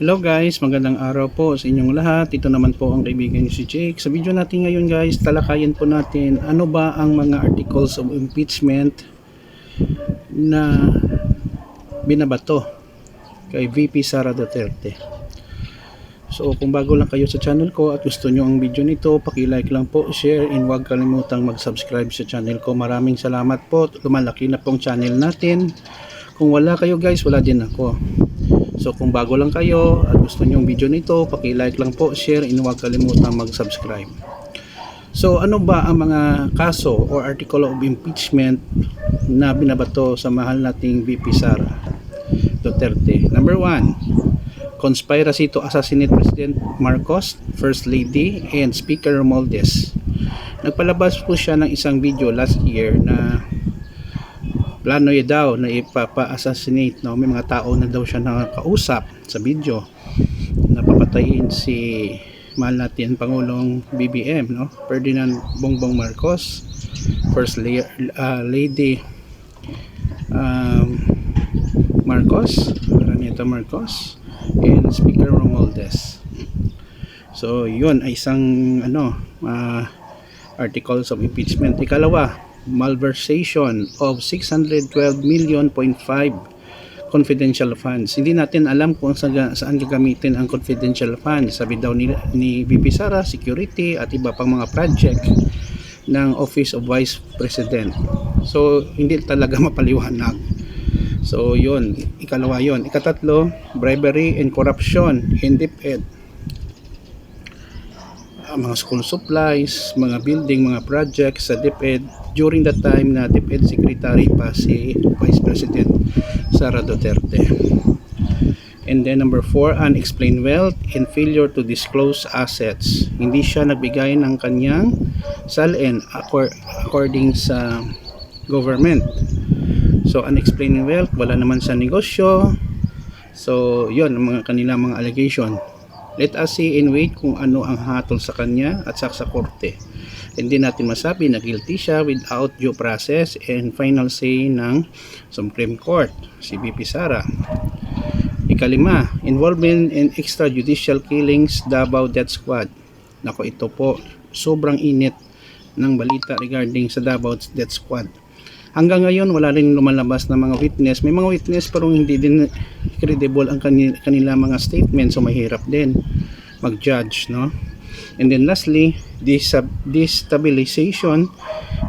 Hello guys, magandang araw po sa inyong lahat. Ito naman po ang kaibigan niyo si Jake. Sa video natin ngayon guys, talakayin po natin ano ba ang mga articles of impeachment na binabato kay VP Sara Duterte. So kung bago lang kayo sa channel ko at gusto nyo ang video nito, paki-like lang po, share, and huwag kalimutang mag-subscribe sa channel ko. Maraming salamat po. Lumalaki na pong channel natin. Kung wala kayo guys, wala din ako. So kung bago lang kayo at gusto nyo yung video nito, paki-like lang po, share, and huwag kalimutang mag-subscribe. So ano ba ang mga kaso or article of impeachment na binabato sa mahal nating VP Sara Duterte? Number 1, conspiracy to assassinate President Marcos, First Lady, and Speaker Romualdez. Nagpalabas po siya ng isang video last year na plano niya daw na ipapa-assassinate, no? May mga tao na daw siya nakakausap sa video na papatayin si mahal natin Pangulong BBM, no? Ferdinand Bongbong Marcos, First Lady Marcos, Araneta Marcos, and Speaker Romualdez. So yun ay isang articles of impeachment. Ikalawa, malversation of 612.5 million confidential funds. Hindi natin alam kung saan gagamitin ang confidential funds. Sabi daw ni VP Sara, security at iba pang mga project ng Office of Vice President. So hindi talaga mapaliwanag. So yun, ikalawa yun. Ikatatlo, bribery and corruption in DepEd. Mga school supplies, mga building, mga projects sa DepEd during the time na DepEd Secretary pa si Vice President Sara Duterte. And then number 4, unexplained wealth and failure to disclose assets. Hindi siya nagbigay ng kanyang salin according sa government. So unexplained wealth, wala naman sa negosyo. So yun ang mga kanilang mga allegation. Let us see and wait kung ano ang hatol sa kanya at sa korte. Hindi natin masabi na guilty siya without due process and final say ng Supreme Court, si VP Sara. Ikalima, involvement in extrajudicial killings, Davao Death Squad. Nako, ito po, sobrang init ng balita regarding sa Davao Death Squad. Hanggang ngayon wala rin lumalabas na mga witness. May mga witness pero hindi din credible ang kanila mga statements, so mahirap din mag-judge, no? And then lastly, destabilization,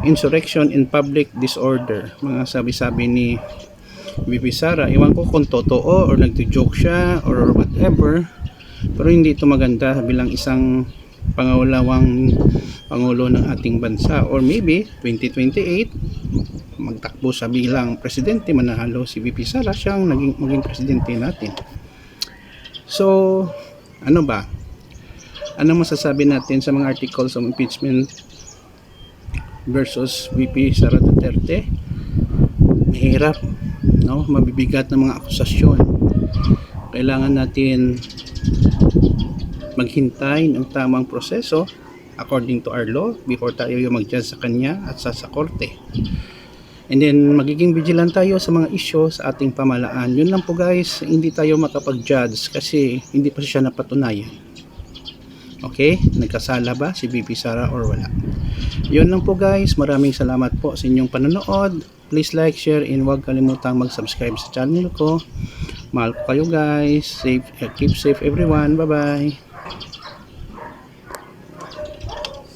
insurrection, and public disorder. Mga sabi-sabi ni VP Sara, iwan ko kung totoo or nagjo-joke siya or whatever, pero hindi ito maganda bilang isang pangulawang pangulo ng ating bansa. Or maybe 2028 magtakbo sa bilang presidente, manahalo si VP Sara, siyang maging presidente natin. So ano ba? Ano masasabi natin sa mga articles of impeachment versus VP Sara Duterte? Mahirap, no? Mabibigat na mga akusasyon. Kailangan natin maghintay ng tamang proseso according to our law before tayo yung mag-judge sa kanya at sa korte. And then magiging vigilant tayo sa mga issue sa ating pamahalaan. Yun lang po guys, hindi tayo makapag-judge kasi hindi pa siya napatunayan. Okay, nagkasala ba si VP Sara or wala? Yun lang po guys, maraming salamat po sa inyong panonood. Please like, share, and huwag kalimutang mag-subscribe sa channel ko. Mahal ko kayo guys. Keep safe everyone. Bye bye.